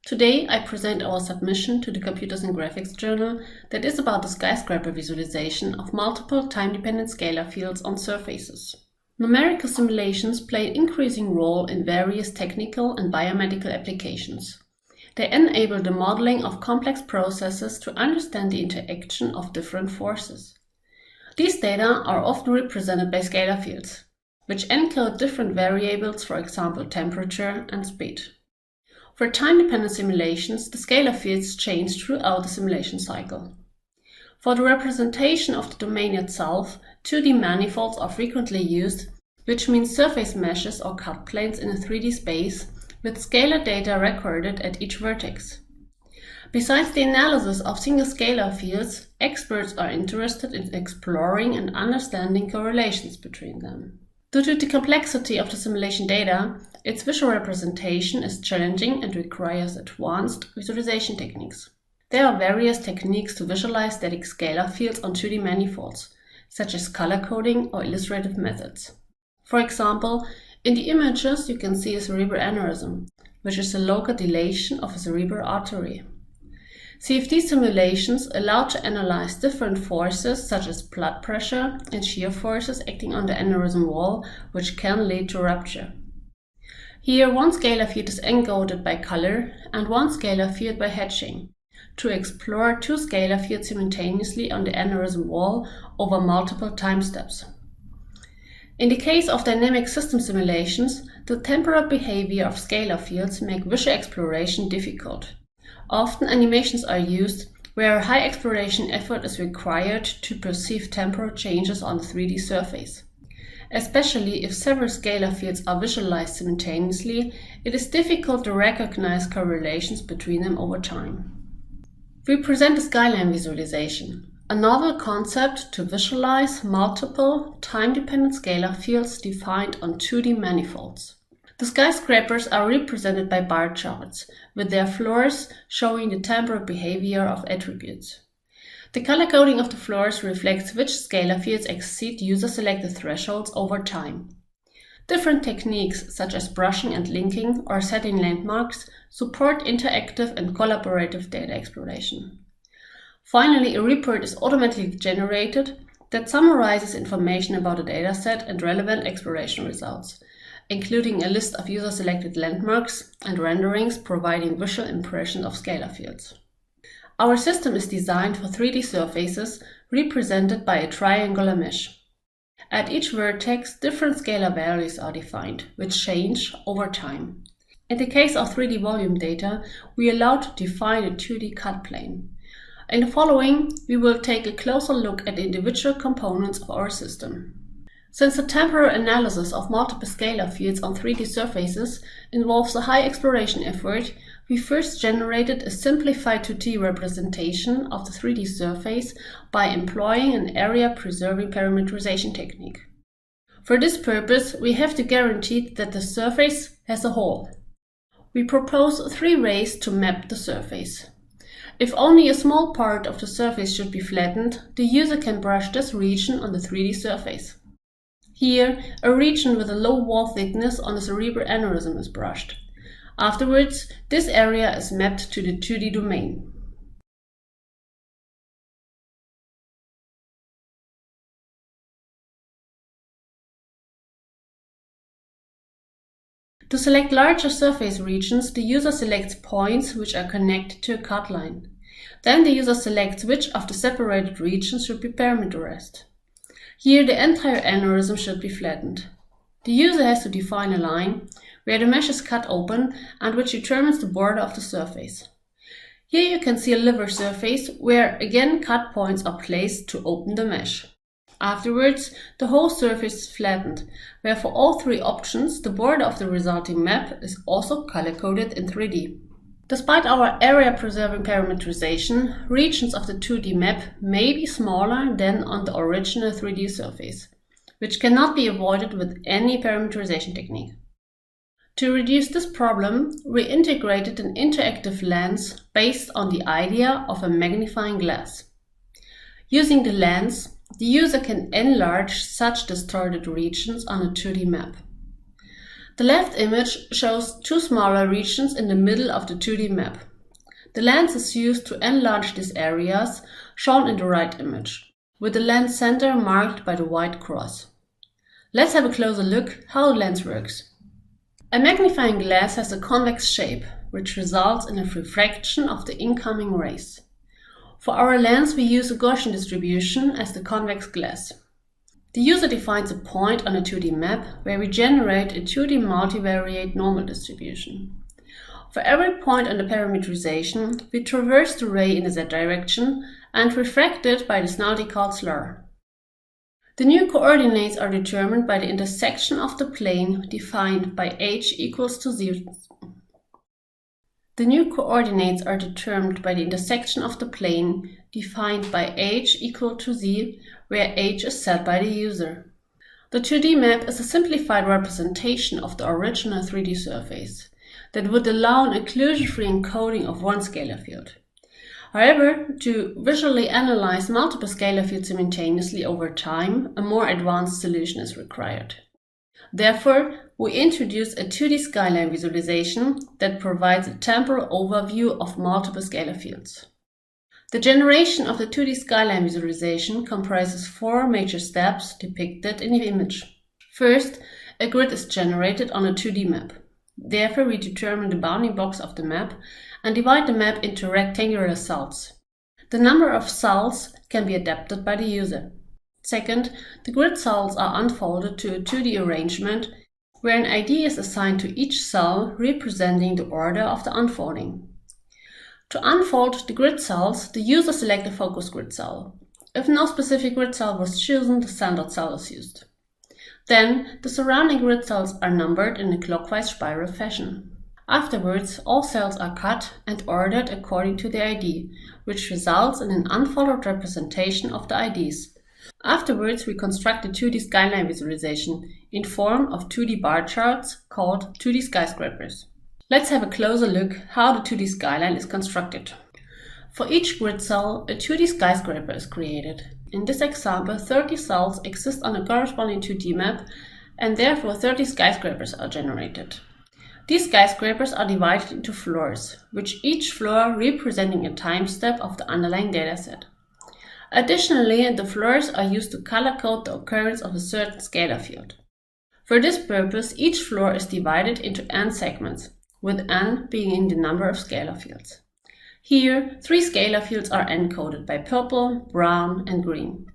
Today I present our submission to the Computers and Graphics journal that is about the Skyscraper visualization of multiple time-dependent scalar fields on surfaces. Numerical simulations play an increasing role in various technical and biomedical applications. They enable the modeling of complex processes to understand the interaction of different forces. These data are often represented by scalar fields, which encode different variables, for example temperature and speed. For time-dependent simulations, the scalar fields change throughout the simulation cycle. For the representation of the domain itself, 2D manifolds are frequently used, which means surface meshes or cut planes in a 3D space with scalar data recorded at each vertex. Besides the analysis of single scalar fields, experts are interested in exploring and understanding correlations between them. Due to the complexity of the simulation data, its visual representation is challenging and requires advanced visualization techniques. There are various techniques to visualize static scalar fields on 2D manifolds, such as color coding or illustrative methods. For example, in the images you can see a cerebral aneurysm, which is a local dilation of a cerebral artery. CFD simulations allow to analyze different forces such as blood pressure and shear forces acting on the aneurysm wall, which can lead to rupture. Here, one scalar field is encoded by color and one scalar field by hatching, to explore two scalar fields simultaneously on the aneurysm wall over multiple time steps. In the case of dynamic system simulations, the temporal behavior of scalar fields make visual exploration difficult. Often animations are used where a high exploration effort is required to perceive temporal changes on the 3D surface. Especially if several scalar fields are visualized simultaneously, it is difficult to recognize correlations between them over time. We present the Skyline Visualization, a novel concept to visualize multiple time-dependent scalar fields defined on 2D manifolds. The skyscrapers are represented by bar charts, with their floors showing the temporal behavior of attributes. The color coding of the floors reflects which scalar fields exceed user-selected thresholds over time. Different techniques, such as brushing and linking or setting landmarks, support interactive and collaborative data exploration. Finally, a report is automatically generated that summarizes information about the dataset and relevant exploration results, including a list of user-selected landmarks and renderings providing visual impressions of scalar fields. Our system is designed for 3D surfaces represented by a triangular mesh. At each vertex, different scalar values are defined, which change over time. In the case of 3D volume data, we are allowed to define a 2D cut plane. In the following, we will take a closer look at the individual components of our system. Since the temporal analysis of multiple scalar fields on 3D surfaces involves a high exploration effort, we first generated a simplified 2D representation of the 3D surface by employing an area-preserving parametrization technique. For this purpose, we have to guarantee that the surface has a hole. We propose 3 ways to map the surface. If only a small part of the surface should be flattened, the user can brush this region on the 3D surface. Here, a region with a low wall thickness on a cerebral aneurysm is brushed. Afterwards, this area is mapped to the 2D domain. To select larger surface regions, the user selects points which are connected to a cut line. Then the user selects which of the separated regions should be parameterized. Here, the entire aneurysm should be flattened. The user has to define a line where the mesh is cut open and which determines the border of the surface. Here you can see a liver surface where again cut points are placed to open the mesh. Afterwards, the whole surface is flattened, where for all 3 options the border of the resulting map is also color-coded in 3D. Despite our area-preserving parametrization, regions of the 2D map may be smaller than on the original 3D surface, which cannot be avoided with any parametrization technique. To reduce this problem, we integrated an interactive lens based on the idea of a magnifying glass. Using the lens, the user can enlarge such distorted regions on a 2D map. The left image shows two smaller regions in the middle of the 2D map. The lens is used to enlarge these areas, shown in the right image, with the lens center marked by the white cross. Let's have a closer look how the lens works. A magnifying glass has a convex shape, which results in a refraction of the incoming rays. For our lens, we use a Gaussian distribution as the convex glass. The user defines a point on a 2D map where we generate a 2D multivariate normal distribution. For every point on the parametrization, we traverse the ray in the z direction and refract it by the snarly called slur. The new coordinates are determined by the intersection of the plane defined by h equals to 0. The new coordinates are determined by the intersection of the plane defined by h equal to z, where h is set by the user. The 2D map is a simplified representation of the original 3D surface that would allow an occlusion-free encoding of one scalar field. However, to visually analyze multiple scalar fields simultaneously over time, a more advanced solution is required. Therefore, we introduce a 2D Skyline Visualization that provides a temporal overview of multiple scalar fields. The generation of the 2D Skyline Visualization comprises four major steps depicted in the image. First, a grid is generated on a 2D map. Therefore, we determine the bounding blocks of the map and divide the map into rectangular cells. The number of cells can be adapted by the user. Second, the grid cells are unfolded to a 2D arrangement where an ID is assigned to each cell representing the order of the unfolding. To unfold the grid cells, the user selects a focus grid cell. If no specific grid cell was chosen, the standard cell is used. Then, the surrounding grid cells are numbered in a clockwise spiral fashion. Afterwards, all cells are cut and ordered according to the ID, which results in an unfolded representation of the IDs. Afterwards, we construct a 2D Skyline Visualization in form of 2D bar charts called 2D skyscrapers. Let's have a closer look how the 2D skyline is constructed. For each grid cell, a 2D skyscraper is created. In this example, 30 cells exist on a corresponding 2D map, and therefore 30 skyscrapers are generated. These skyscrapers are divided into floors, with each floor representing a time step of the underlying dataset. Additionally, the floors are used to color code the occurrence of a certain scalar field. For this purpose, each floor is divided into n segments, with n being the number of scalar fields. Here, 3 scalar fields are encoded by purple, brown, and green.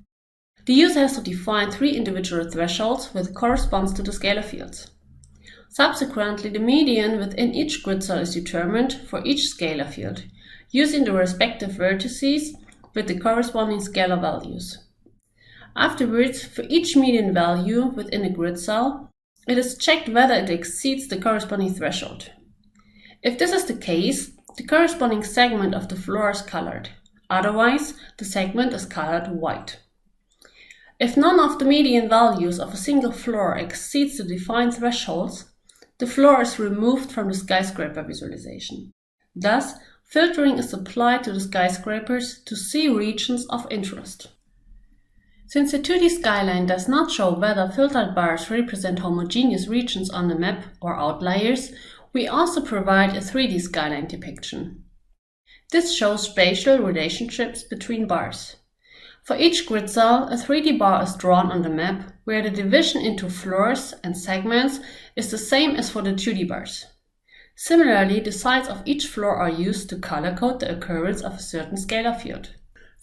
The user has to define 3 individual thresholds which corresponds to the scalar fields. Subsequently, the median within each grid cell is determined for each scalar field, using the respective vertices with the corresponding scalar values. Afterwards, for each median value within a grid cell, it is checked whether it exceeds the corresponding threshold. If this is the case, the corresponding segment of the floor is colored. Otherwise, the segment is colored white. If none of the median values of a single floor exceeds the defined thresholds, the floor is removed from the skyscraper visualization. Thus, filtering is applied to the skyscrapers to see regions of interest. Since the 2D skyline does not show whether filtered bars represent homogeneous regions on the map or outliers, we also provide a 3D skyline depiction. This shows spatial relationships between bars. For each grid cell, a 3D bar is drawn on the map, where the division into floors and segments is the same as for the 2D bars. Similarly, the sides of each floor are used to color code the occurrence of a certain scalar field.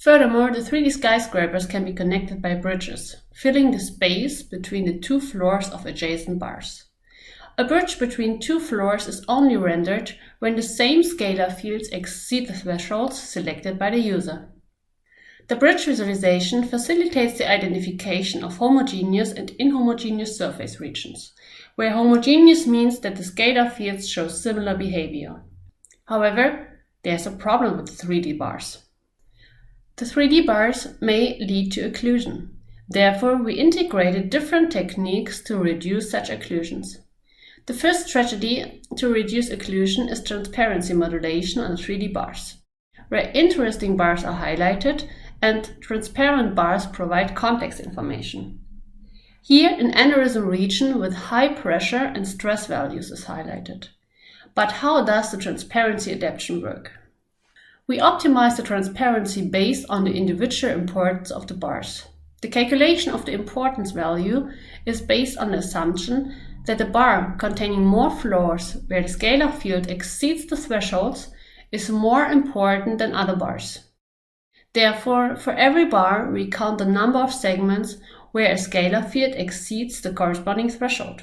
Furthermore, the 3D skyscrapers can be connected by bridges, filling the space between the 2 floors of adjacent bars. A bridge between 2 floors is only rendered when the same scalar fields exceed the thresholds selected by the user. The bridge visualization facilitates the identification of homogeneous and inhomogeneous surface regions, where homogeneous means that the scalar fields show similar behavior. However, there's a problem with the 3D bars. The 3D bars may lead to occlusion. Therefore, we integrated different techniques to reduce such occlusions. The first strategy to reduce occlusion is transparency modulation on 3D bars, where interesting bars are highlighted and transparent bars provide context information. Here, an aneurysm region with high pressure and stress values is highlighted. But how does the transparency adaptation work? We optimize the transparency based on the individual importance of the bars. The calculation of the importance value is based on the assumption that the bar containing more floors where the scalar field exceeds the thresholds is more important than other bars. Therefore, for every bar, we count the number of segments where a scalar field exceeds the corresponding threshold.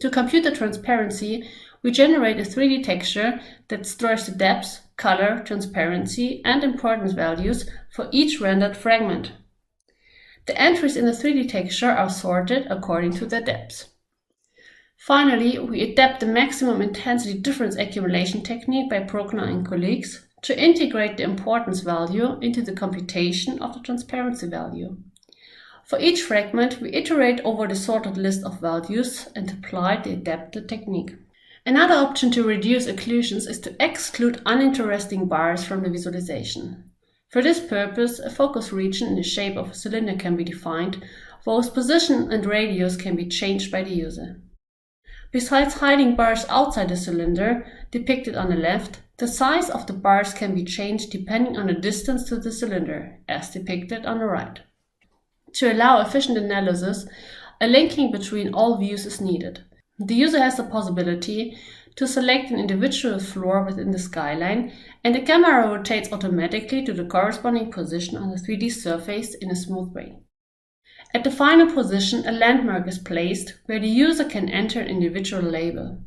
To compute the transparency, we generate a 3D texture that stores the depth, color, transparency, and importance values for each rendered fragment. The entries in the 3D texture are sorted according to their depth. Finally, we adapt the maximum intensity difference accumulation technique by Bruckner and colleagues to integrate the importance value into the computation of the transparency value. For each fragment, we iterate over the sorted list of values and apply the adapted technique. Another option to reduce occlusions is to exclude uninteresting bars from the visualization. For this purpose, a focus region in the shape of a cylinder can be defined, whose position and radius can be changed by the user. Besides hiding bars outside the cylinder, depicted on the left, the size of the bars can be changed depending on the distance to the cylinder, as depicted on the right. To allow efficient analysis, a linking between all views is needed. The user has the possibility to select an individual floor within the skyline, and the camera rotates automatically to the corresponding position on the 3D surface in a smooth way. At the final position, a landmark is placed where the user can enter an individual label.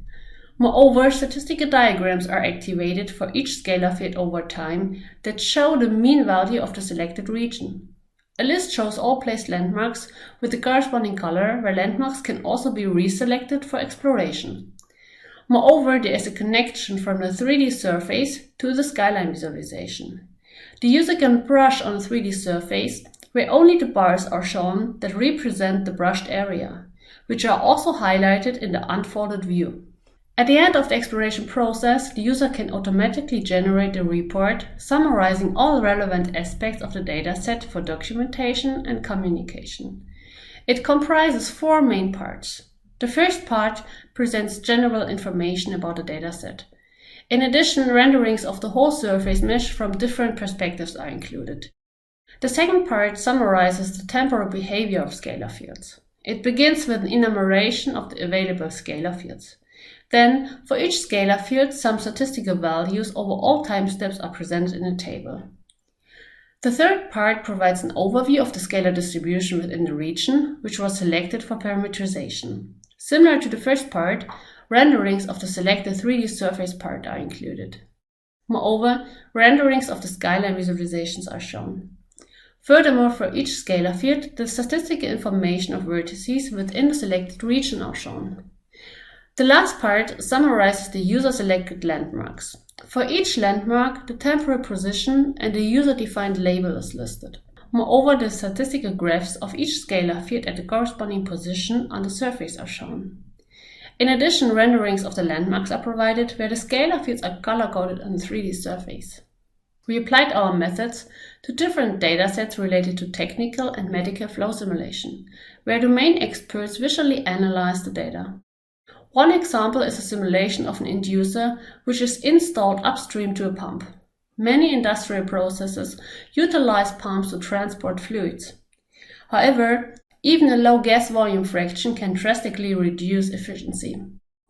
Moreover, statistical diagrams are activated for each scalar field over time that show the mean value of the selected region. A list shows all placed landmarks with the corresponding color, where landmarks can also be reselected for exploration. Moreover, there is a connection from the 3D surface to the Skyline Visualization. The user can brush on a 3D surface where only the bars are shown that represent the brushed area, which are also highlighted in the unfolded view. At the end of the exploration process, the user can automatically generate a report summarizing all relevant aspects of the dataset for documentation and communication. It comprises 4 main parts. The first part presents general information about the dataset. In addition, renderings of the whole surface mesh from different perspectives are included. The second part summarizes the temporal behavior of scalar fields. It begins with an enumeration of the available scalar fields. Then, for each scalar field, some statistical values over all time steps are presented in a table. The third part provides an overview of the scalar distribution within the region, which was selected for parametrization. Similar to the first part, renderings of the selected 3D surface part are included. Moreover, renderings of the skyline visualizations are shown. Furthermore, for each scalar field, the statistical information of vertices within the selected region are shown. The last part summarizes the user-selected landmarks. For each landmark, the temporal position and the user-defined label is listed. Moreover, the statistical graphs of each scalar field at the corresponding position on the surface are shown. In addition, renderings of the landmarks are provided where the scalar fields are color-coded on the 3D surface. We applied our methods to different datasets related to technical and medical flow simulation, where domain experts visually analyze the data. One example is a simulation of an inducer which is installed upstream to a pump. Many industrial processes utilize pumps to transport fluids. However, even a low gas volume fraction can drastically reduce efficiency.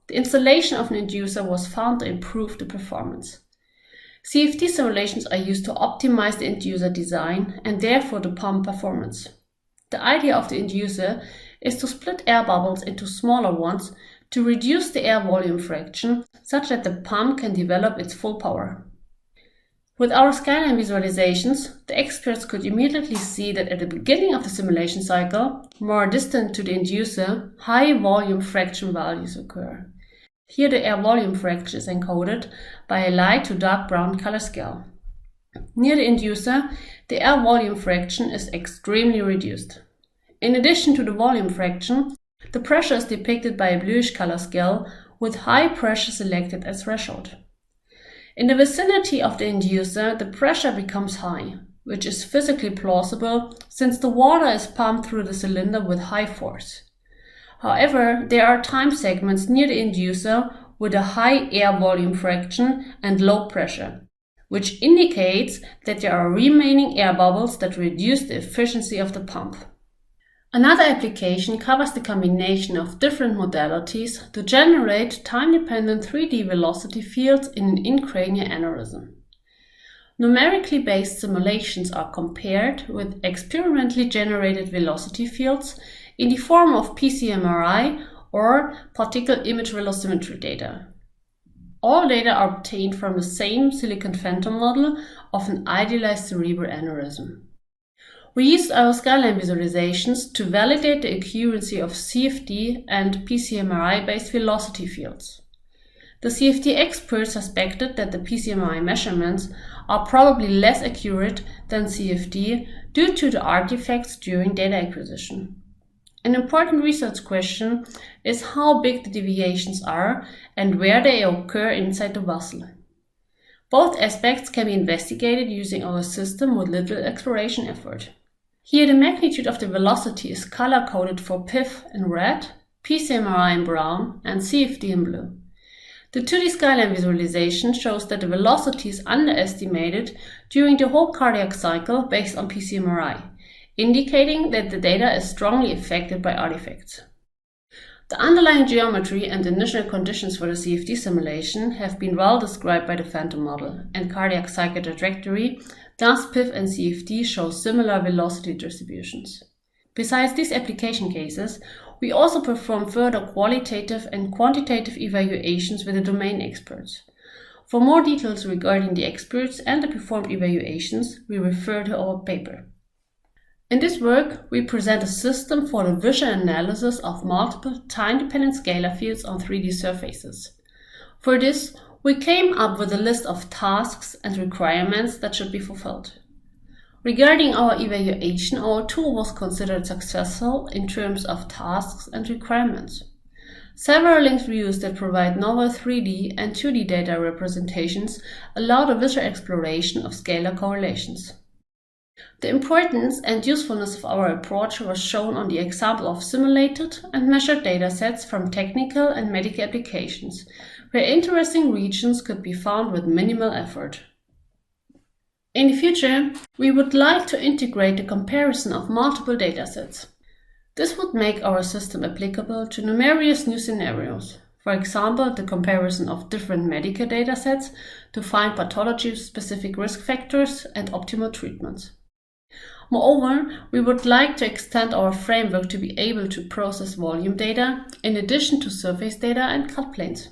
The installation of an inducer was found to improve the performance. CFD simulations are used to optimize the inducer design and therefore the pump performance. The idea of the inducer is to split air bubbles into smaller ones to reduce the air volume fraction such that the pump can develop its full power. With our Skyline visualizations, the experts could immediately see that at the beginning of the simulation cycle, more distant to the inducer, high volume fraction values occur. Here the air volume fraction is encoded by a light to dark brown color scale. Near the inducer, the air volume fraction is extremely reduced. In addition to the volume fraction, the pressure is depicted by a bluish color scale with high pressure selected as threshold. In the vicinity of the inducer, the pressure becomes high. which is physically plausible since the water is pumped through the cylinder with high force. However, there are time segments near the inducer with a high air volume fraction and low pressure, which indicates that there are remaining air bubbles that reduce the efficiency of the pump. Another application covers the combination of different modalities to generate time-dependent 3D velocity fields in an in-cranial aneurysm. Numerically based simulations are compared with experimentally generated velocity fields in the form of PCMRI or particle image velocimetry data. All data are obtained from the same silicon phantom model of an idealized cerebral aneurysm. We used our Skyline visualizations to validate the accuracy of CFD and PCMRI-based velocity fields. The CFD experts suspected that the PCMRI measurements are probably less accurate than CFD due to the artifacts during data acquisition. An important research question is how big the deviations are and where they occur inside the vessel. Both aspects can be investigated using our system with little exploration effort. Here the magnitude of the velocity is color-coded for PIF in red, PCMRI in brown, and CFD in blue. The 2D Skyline visualization shows that the velocity is underestimated during the whole cardiac cycle based on PCMRI, indicating that the data is strongly affected by artifacts. The underlying geometry and initial conditions for the CFD simulation have been well described by the phantom model, and cardiac cycle trajectory, thus PIF and CFD show similar velocity distributions. Besides these application cases, we also perform further qualitative and quantitative evaluations with the domain experts. For more details regarding the experts and the performed evaluations, we refer to our paper. In this work, we present a system for the visual analysis of multiple time-dependent scalar fields on 3D surfaces. For this, we came up with a list of tasks and requirements that should be fulfilled. Regarding our evaluation, our tool was considered successful in terms of tasks and requirements. Several links we used that provide novel 3D and 2D data representations allow the visual exploration of scalar correlations. The importance and usefulness of our approach was shown on the example of simulated and measured datasets from technical and medical applications, where interesting regions could be found with minimal effort. In the future, we would like to integrate the comparison of multiple datasets. This would make our system applicable to numerous new scenarios. For example, the comparison of different medical datasets to find pathology-specific risk factors and optimal treatments. Moreover, we would like to extend our framework to be able to process volume data in addition to surface data and cut planes.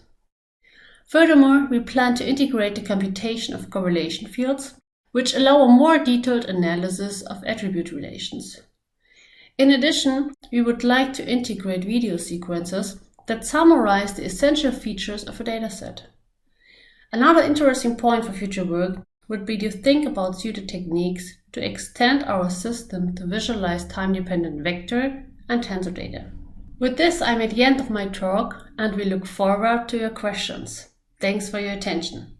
Furthermore, we plan to integrate the computation of correlation fields, which allow a more detailed analysis of attribute relations. In addition, we would like to integrate video sequences that summarize the essential features of a dataset. Another interesting point for future work would be to think about suited techniques to extend our system to visualize time-dependent vector and tensor data. With this, I'm at the end of my talk, and we look forward to your questions. Thanks for your attention.